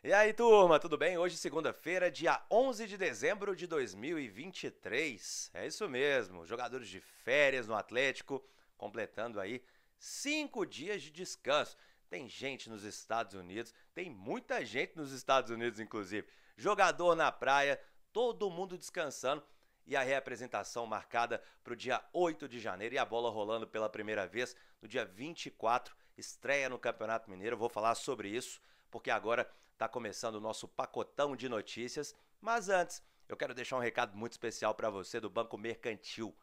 E aí, turma, tudo bem? Hoje, segunda-feira, dia 11 de dezembro de 2023. É isso mesmo, jogadores de férias no Atlético, completando aí 5 dias de descanso. Tem gente nos Estados Unidos, tem muita gente nos Estados Unidos, inclusive. Jogador na praia, todo mundo descansando. E a reapresentação marcada para o dia 8 de janeiro e a bola rolando pela primeira vez no dia 24, estreia no Campeonato Mineiro. Eu vou falar sobre isso, porque agora está começando o nosso pacotão de notícias. Mas antes, eu quero deixar um recado muito especial para você do Banco Mercantil.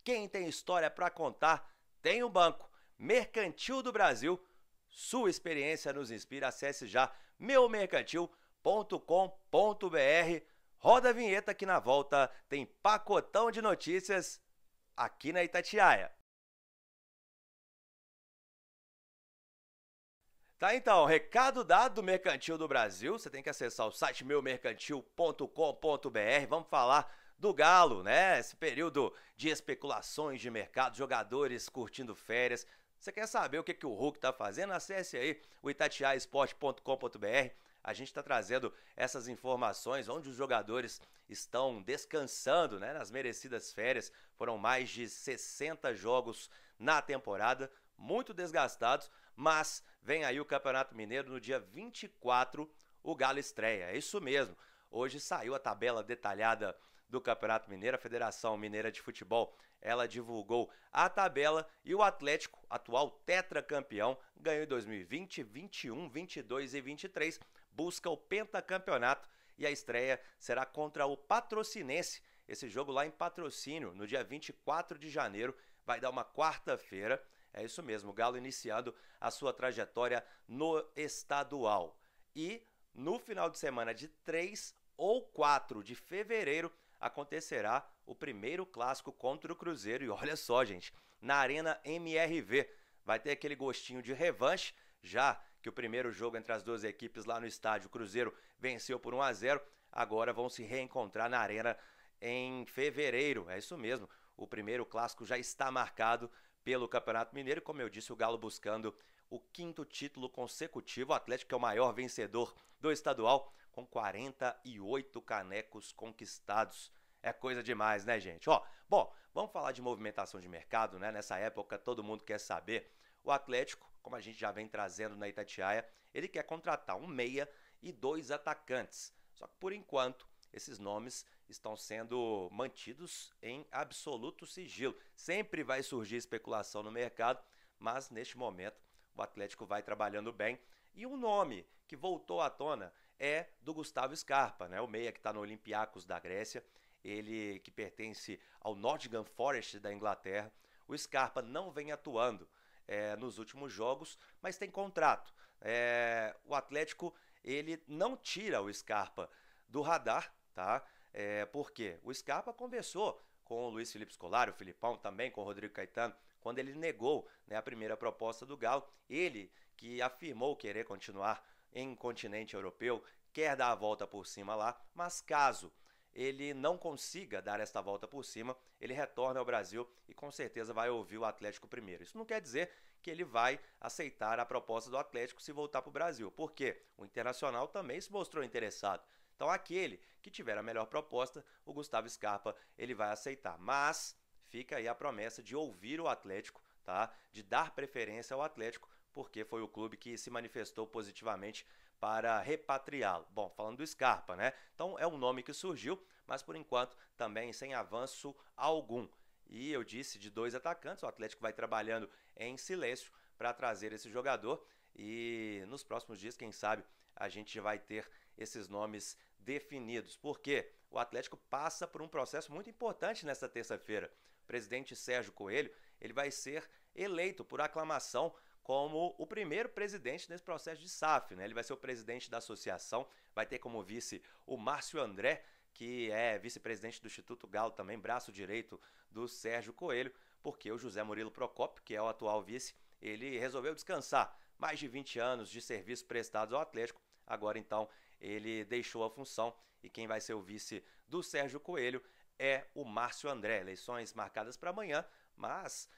Quem tem história para contar, tem o Banco Mercantil do Brasil. Sua experiência nos inspira. Acesse já meumercantil.com.br. Roda a vinheta que na volta tem pacotão de notícias aqui na Itatiaia. Tá, então, recado dado do Mercantil do Brasil. Você tem que acessar o site meumercantil.com.br. Vamos falar do Galo, né? Esse período de especulações de mercado, jogadores curtindo férias. Você quer saber o que o Hulk tá fazendo? Acesse aí o itatiaesport.com.br. A gente está trazendo essas informações onde os jogadores estão descansando, né, nas merecidas férias. Foram mais de 60 jogos na temporada, muito desgastados, mas vem aí o Campeonato Mineiro no dia 24, o Galo estreia. É isso mesmo. Hoje saiu a tabela detalhada do Campeonato Mineiro, a Federação Mineira de Futebol, ela divulgou a tabela e o Atlético, atual tetracampeão, ganhou em 2020, 21, 22 e 23, busca o pentacampeonato e a estreia será contra o Patrocinense. Esse jogo lá em Patrocínio, no dia 24 de janeiro, vai dar uma quarta-feira. É isso mesmo, o Galo iniciando a sua trajetória no estadual. E no final de semana de 3 ou 4 de fevereiro acontecerá o primeiro clássico contra o Cruzeiro. E olha só, gente, na Arena MRV vai ter aquele gostinho de revanche, já que o primeiro jogo entre as duas equipes lá no estádio, o Cruzeiro venceu por 1-0, agora vão se reencontrar na Arena em fevereiro. É isso mesmo, o primeiro clássico já está marcado pelo Campeonato Mineiro, como eu disse, o Galo buscando o quinto título consecutivo. O Atlético é o maior vencedor do estadual, com 48 canecos conquistados. É coisa demais, né, gente? Ó, bom, vamos falar de movimentação de mercado, né? Nessa época todo mundo quer saber. O Atlético, como a gente já vem trazendo na Itatiaia, ele quer contratar um meia e 2 atacantes. Só que por enquanto esses nomes estão sendo mantidos em absoluto sigilo. Sempre vai surgir especulação no mercado, mas neste momento o Atlético vai trabalhando bem. E um nome que voltou à tona é do Gustavo Scarpa, né? O meia que está no Olympiacos da Grécia, ele que pertence ao Nottingham Forest da Inglaterra. O Scarpa não vem atuando nos últimos jogos, mas tem contrato. O Atlético ele não tira o Scarpa do radar, tá? Por quê? O Scarpa conversou com o Luiz Felipe Scolari, o Filipão também, com o Rodrigo Caetano, quando ele negou, né, a primeira proposta do Galo. Ele que afirmou querer continuar em continente europeu, quer dar a volta por cima lá, mas caso ele não consiga dar esta volta por cima, ele retorna ao Brasil e com certeza vai ouvir o Atlético primeiro. Isso não quer dizer que ele vai aceitar a proposta do Atlético se voltar para o Brasil, porque o Internacional também se mostrou interessado. Então aquele que tiver a melhor proposta, o Gustavo Scarpa, ele vai aceitar. Mas fica aí a promessa de ouvir o Atlético, tá? De dar preferência ao Atlético, porque foi o clube que se manifestou positivamente para repatriá-lo. Bom, falando do Scarpa, né? Então é um nome que surgiu, mas por enquanto também sem avanço algum. E eu disse de 2 atacantes, o Atlético vai trabalhando em silêncio para trazer esse jogador e nos próximos dias, quem sabe, a gente vai ter esses nomes definidos. Porque o Atlético passa por um processo muito importante nesta terça-feira. O presidente Sérgio Coelho, ele vai ser eleito por aclamação como o primeiro presidente nesse processo de SAF, né? Ele vai ser o presidente da associação, vai ter como vice o Márcio André, que é vice-presidente do Instituto Galo, também braço direito do Sérgio Coelho, porque o José Murilo Procópio, que é o atual vice, ele resolveu descansar. Mais de 20 anos de serviços prestados ao Atlético, agora então ele deixou a função e quem vai ser o vice do Sérgio Coelho é o Márcio André. Eleições marcadas para amanhã, mas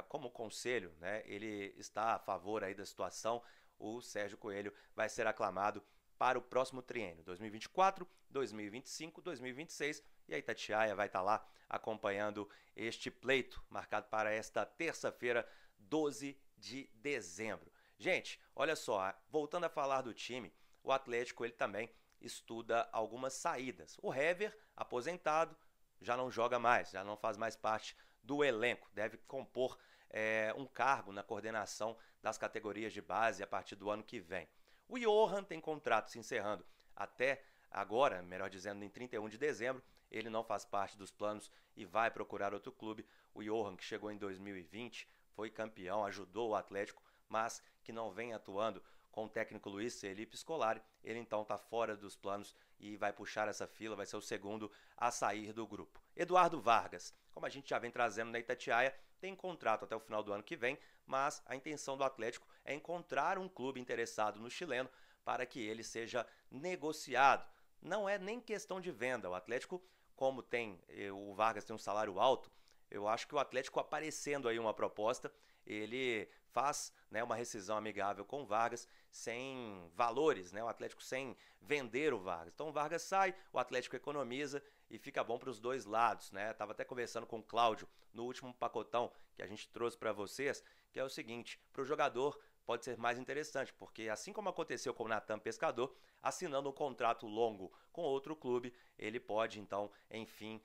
como conselho, né, ele está a favor aí da situação. O Sérgio Coelho vai ser aclamado para o próximo triênio, 2024, 2025, 2026, e a Itatiaia vai estar lá acompanhando este pleito, marcado para esta terça-feira, 12 de dezembro. Gente, olha só, voltando a falar do time, o Atlético ele também estuda algumas saídas. O Hever, aposentado, já não joga mais, já não faz mais parte do elenco, deve compor um cargo na coordenação das categorias de base a partir do ano que vem. O Johan tem contrato se encerrando até agora, melhor dizendo, em 31 de dezembro, ele não faz parte dos planos e vai procurar outro clube. O Johan, que chegou em 2020, foi campeão, ajudou o Atlético, mas que não vem atuando com o técnico Luiz Felipe Scolari, ele então está fora dos planos e vai puxar essa fila, vai ser o segundo a sair do grupo. Eduardo Vargas, como a gente já vem trazendo na Itatiaia, tem contrato até o final do ano que vem, mas a intenção do Atlético é encontrar um clube interessado no chileno para que ele seja negociado. Não é nem questão de venda, o Atlético, como o Vargas tem um salário alto, eu acho que o Atlético aparecendo aí uma proposta, ele faz, né, uma rescisão amigável com o Vargas sem valores, né, o Atlético sem vender o Vargas. Então o Vargas sai, o Atlético economiza e fica bom para os dois lados, né? Tava até conversando com o Cláudio no último pacotão que a gente trouxe para vocês, que é o seguinte, para o jogador pode ser mais interessante, porque assim como aconteceu com o Natan Pescador, assinando um contrato longo com outro clube, ele pode então, enfim,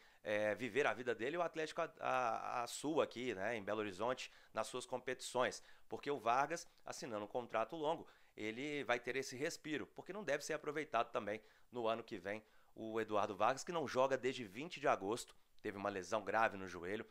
viver a vida dele e o Atlético a sua aqui, né, em Belo Horizonte, nas suas competições, porque o Vargas, assinando um contrato longo, ele vai ter esse respiro, porque não deve ser aproveitado também no ano que vem o Eduardo Vargas, que não joga desde 20 de agosto, teve uma lesão grave no joelho,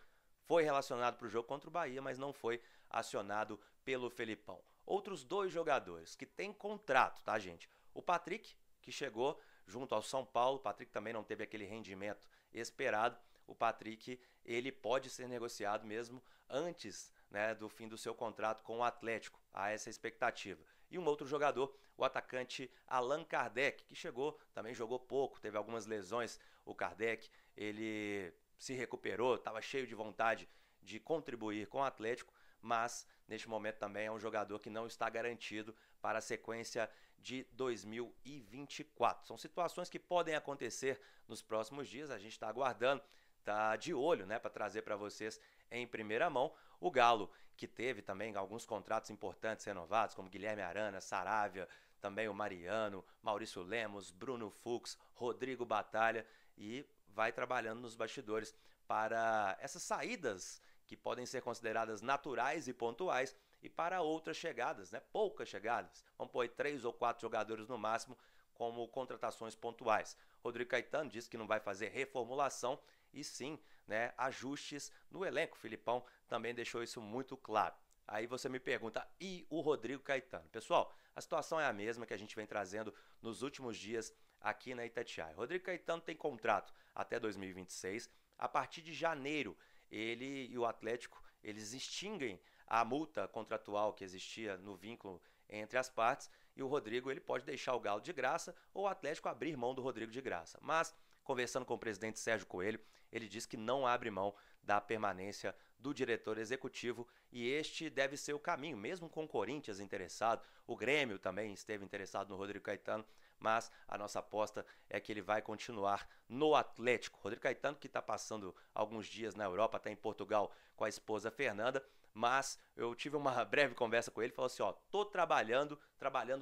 foi relacionado para o jogo contra o Bahia, mas não foi acionado pelo Felipão. Outros dois jogadores que têm contrato, tá, gente? O Patrick, que chegou junto ao São Paulo, o Patrick também não teve aquele rendimento esperado. O Patrick, ele pode ser negociado mesmo antes, né, do fim do seu contrato com o Atlético. Há essa expectativa. E um outro jogador, o atacante Allan Kardec, que chegou, também jogou pouco, teve algumas lesões. O Kardec, ele se recuperou, estava cheio de vontade de contribuir com o Atlético, mas neste momento também é um jogador que não está garantido para a sequência de 2024. São situações que podem acontecer nos próximos dias, a gente está aguardando, está de olho, né, para trazer para vocês em primeira mão. O Galo, que teve também alguns contratos importantes renovados, como Guilherme Arana, Saravia, também o Mariano, Maurício Lemos, Bruno Fux, Rodrigo Batalha, e vai trabalhando nos bastidores para essas saídas que podem ser consideradas naturais e pontuais, e para outras chegadas, né? Poucas chegadas. Vamos pôr aí 3 ou 4 jogadores no máximo como contratações pontuais. Rodrigo Caetano disse que não vai fazer reformulação e sim, né, ajustes no elenco. O Filipão também deixou isso muito claro. Aí você me pergunta, e o Rodrigo Caetano? Pessoal, a situação é a mesma que a gente vem trazendo nos últimos dias aqui na Itatiaia. Rodrigo Caetano tem contrato até 2026. A partir de janeiro, ele e o Atlético, eles extinguem a multa contratual que existia no vínculo entre as partes, e o Rodrigo ele pode deixar o Galo de graça ou o Atlético abrir mão do Rodrigo de graça. Mas, conversando com o presidente Sérgio Coelho, ele diz que não abre mão da permanência do diretor executivo e este deve ser o caminho, mesmo com o Corinthians interessado, o Grêmio também esteve interessado no Rodrigo Caetano, mas a nossa aposta é que ele vai continuar no Atlético. Rodrigo Caetano, que está passando alguns dias na Europa, está em Portugal com a esposa Fernanda, mas eu tive uma breve conversa com ele, falou assim, ó, tô trabalhando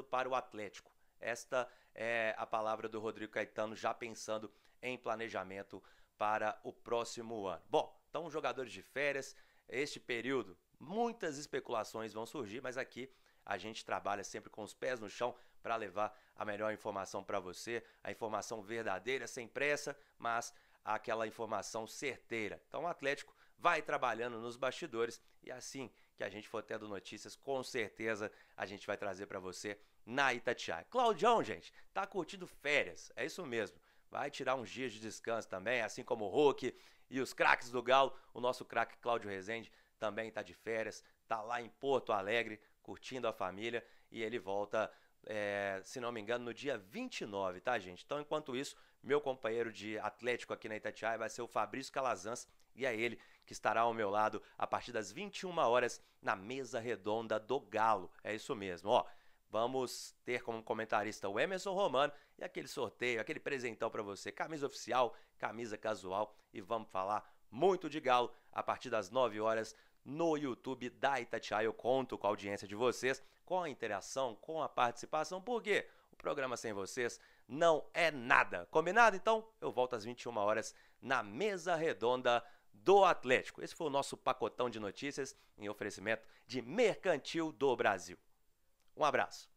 para o Atlético. Esta é a palavra do Rodrigo Caetano, já pensando em planejamento para o próximo ano. Bom, então jogadores de férias, este período, muitas especulações vão surgir, mas aqui a gente trabalha sempre com os pés no chão para levar a melhor informação para você, a informação verdadeira, sem pressa, mas aquela informação certeira. Então o Atlético vai trabalhando nos bastidores e assim que a gente for tendo notícias, com certeza a gente vai trazer para você na Itatiaia. Claudião, gente, tá curtindo férias, é isso mesmo. Vai tirar uns dias de descanso também, assim como o Hulk e os craques do Galo. O nosso craque Cláudio Rezende também tá de férias, tá lá em Porto Alegre, curtindo a família, e ele volta, se não me engano, no dia 29, tá, gente? Então, enquanto isso, meu companheiro de Atlético aqui na Itatiaia vai ser o Fabrício Calazans, e é ele que estará ao meu lado a partir das 21 horas na mesa redonda do Galo. É isso mesmo, ó. vamos ter como comentarista o Emerson Romano e aquele sorteio, aquele presentão para você, camisa oficial, camisa casual, e vamos falar muito de Galo a partir das 9 horas no YouTube da Itatiaia. Eu conto com a audiência de vocês, com a interação, com a participação, porque o programa sem vocês não é nada. Combinado? Então, eu volto às 21 horas na mesa redonda do Atlético. Esse foi o nosso pacotão de notícias em oferecimento de Mercantil do Brasil. Um abraço.